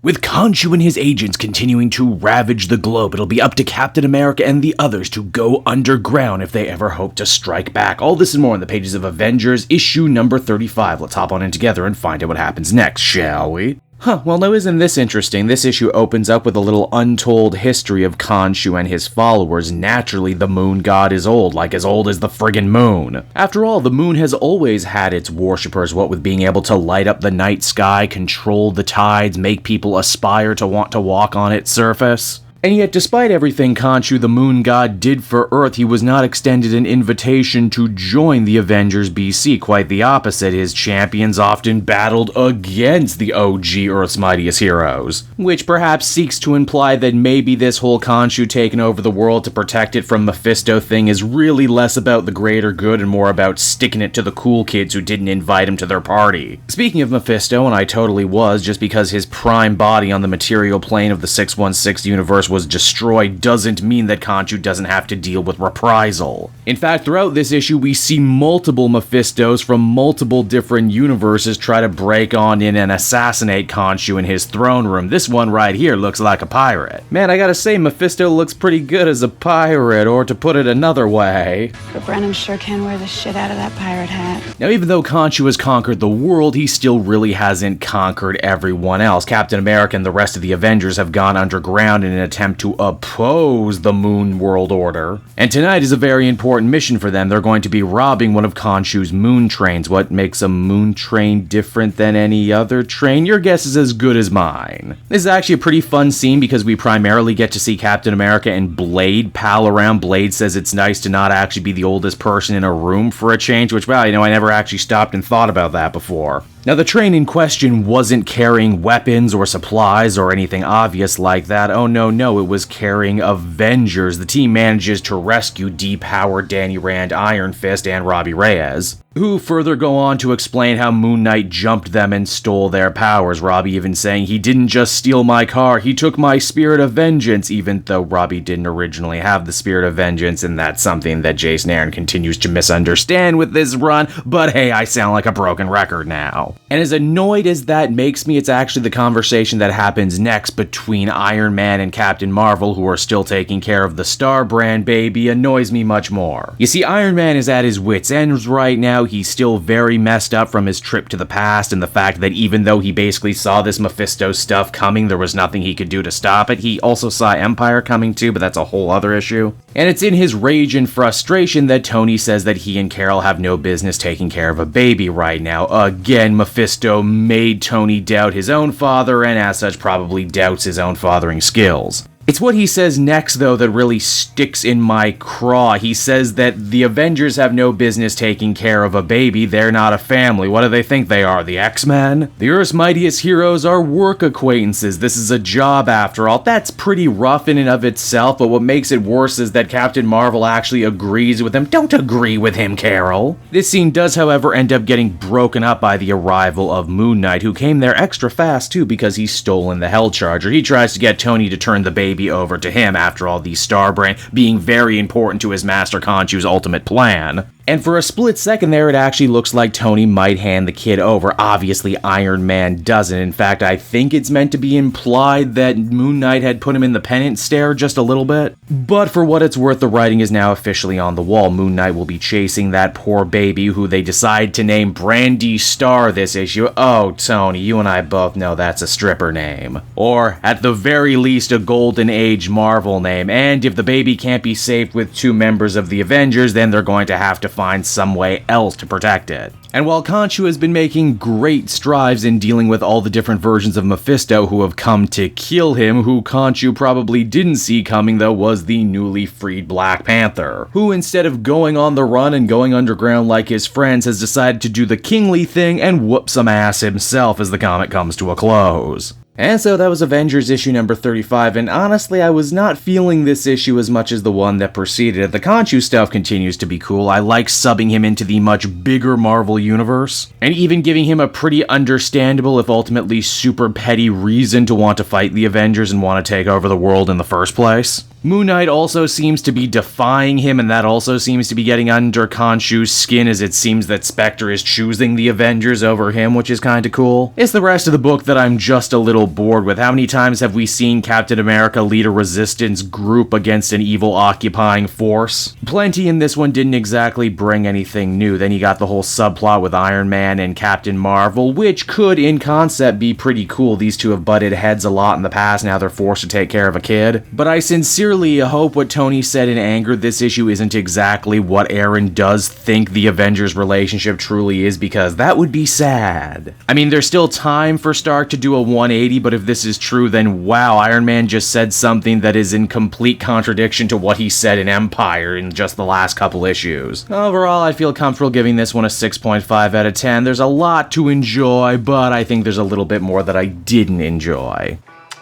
With Khonshu and his agents continuing to ravage the globe, it'll be up to Captain America and the others to go underground if they ever hope to strike back. All this and more in the pages of Avengers, issue number 35. Let's hop on in together and find out what happens next, shall we? Well, now isn't this interesting? This issue opens up with a little untold history of Khonshu and his followers. Naturally, the moon god is old, like as old as the friggin' moon. After all, the moon has always had its worshippers, what with being able to light up the night sky, control the tides, make people aspire to want to walk on its surface. And yet, despite everything Khonshu the moon god did for Earth, he was not extended an invitation to join the Avengers BC. Quite the opposite, his champions often battled against the OG Earth's mightiest heroes. Which perhaps seeks to imply that maybe this whole Khonshu taking over the world to protect it from Mephisto thing is really less about the greater good and more about sticking it to the cool kids who didn't invite him to their party. Speaking of Mephisto, and I totally was, just because his prime body on the material plane of the 616 universe was destroyed doesn't mean that Khonshu doesn't have to deal with reprisal. In fact, throughout this issue, we see multiple Mephistos from multiple different universes try to break on in and assassinate Khonshu in his throne room. This one right here looks like a pirate. Man, I gotta say, Mephisto looks pretty good as a pirate, or to put it another way. But Brennan sure can wear the shit out of that pirate hat. Now, even though Khonshu has conquered the world, he still really hasn't conquered everyone else. Captain America and the rest of the Avengers have gone underground in an attempt to oppose the Moon World Order. And tonight is a very important mission for them. They're going to be robbing one of Khonshu's moon trains. What makes a moon train different than any other train? Your guess is as good as mine. This is actually a pretty fun scene because we primarily get to see Captain America and Blade pal around. Blade says it's nice to not actually be the oldest person in a room for a change, which, well, I never actually stopped and thought about that before. Now, the train in question wasn't carrying weapons or supplies or anything obvious like that. Oh, no, it was carrying Avengers. The team manages to rescue depowered Danny Rand, Iron Fist, and Robbie Reyes, who further go on to explain how Moon Knight jumped them and stole their powers. Robbie even saying, "He didn't just steal my car, he took my spirit of vengeance," even though Robbie didn't originally have the spirit of vengeance, and that's something that Jason Aaron continues to misunderstand with this run, but hey, I sound like a broken record now. And as annoyed as that makes me, it's actually the conversation that happens next between Iron Man and Captain Marvel, who are still taking care of the Star Brand baby, annoys me much more. You see, Iron Man is at his wits' ends right now. He's still very messed up from his trip to the past, and the fact that even though he basically saw this Mephisto stuff coming, there was nothing he could do to stop it. He also saw Empire coming too, but that's a whole other issue. And it's in his rage and frustration that Tony says that he and Carol have no business taking care of a baby right now. Again, Mephisto made Tony doubt his own father, and as such probably doubts his own fathering skills. It's what he says next, though, that really sticks in my craw. He says that the Avengers have no business taking care of a baby. They're not a family. What do they think they are, the X-Men? The Earth's mightiest heroes are work acquaintances. This is a job, after all. That's pretty rough in and of itself, but what makes it worse is that Captain Marvel actually agrees with him. Don't agree with him, Carol. This scene does, however, end up getting broken up by the arrival of Moon Knight, who came there extra fast, too, because he's stolen the Hell Charger. He tries to get Tony to turn the baby over to him, after all, the Star Brand being very important to his master Khonshu's ultimate plan. And for a split second there, it actually looks like Tony might hand the kid over. Obviously, Iron Man doesn't. In fact, I think it's meant to be implied that Moon Knight had put him in the penance stare just a little bit. But for what it's worth, the writing is now officially on the wall. Moon Knight will be chasing that poor baby, who they decide to name Brandy Star this issue. Oh, Tony, you and I both know that's a stripper name. Or, at the very least, a Golden Age Marvel name. And if the baby can't be saved with two members of the Avengers, then they're going to have to find some way else to protect it. And while Khonshu has been making great strides in dealing with all the different versions of Mephisto who have come to kill him, who Khonshu probably didn't see coming, though, was the newly freed Black Panther, who instead of going on the run and going underground like his friends, has decided to do the kingly thing and whoop some ass himself as the comic comes to a close. And so that was Avengers issue number 35, and honestly, I was not feeling this issue as much as the one that preceded it. The Khonshu stuff continues to be cool. I like subbing him into the much bigger Marvel universe, and even giving him a pretty understandable, if ultimately super petty, reason to want to fight the Avengers and want to take over the world in the first place. Moon Knight also seems to be defying him, and that also seems to be getting under Khonshu's skin, as it seems that Spectre is choosing the Avengers over him, which is kinda cool. It's the rest of the book that I'm just a little bored with. How many times have we seen Captain America lead a resistance group against an evil occupying force? Plenty in this one didn't exactly bring anything new. Then you got the whole subplot with Iron Man and Captain Marvel, which could, in concept, be pretty cool. These two have butted heads a lot in the past, now they're forced to take care of a kid. But I sincerely hope what Tony said in anger this issue isn't exactly what Aaron does think the Avengers relationship truly is, because that would be sad. I mean, there's still time for Stark to do a 180, but if this is true, then wow, Iron Man just said something that is in complete contradiction to what he said in Empire in just the last couple issues. Overall, I feel comfortable giving this one a 6.5 out of 10. There's a lot to enjoy, but I think there's a little bit more that I didn't enjoy.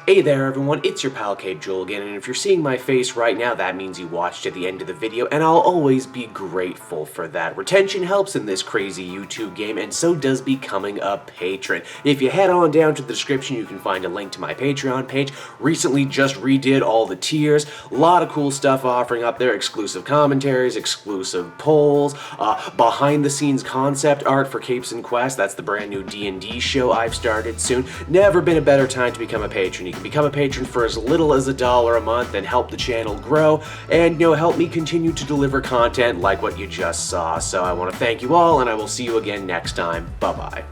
Hey there everyone, it's your pal Cape Joel again, and if you're seeing my face right now, that means you watched to the end of the video, and I'll always be grateful for that. Retention helps in this crazy YouTube game, and so does becoming a patron. If you head on down to the description, you can find a link to my Patreon page. Recently just redid all the tiers, a lot of cool stuff offering up there, exclusive commentaries, exclusive polls, behind the scenes concept art for Capes and Quest. That's the brand new D&D show I've started soon. Never been a better time to become a patron. You can become a patron for as little as $1 a month and help the channel grow, and help me continue to deliver content like what you just saw. So I want to thank you all, and I will see you again next time. Bye bye.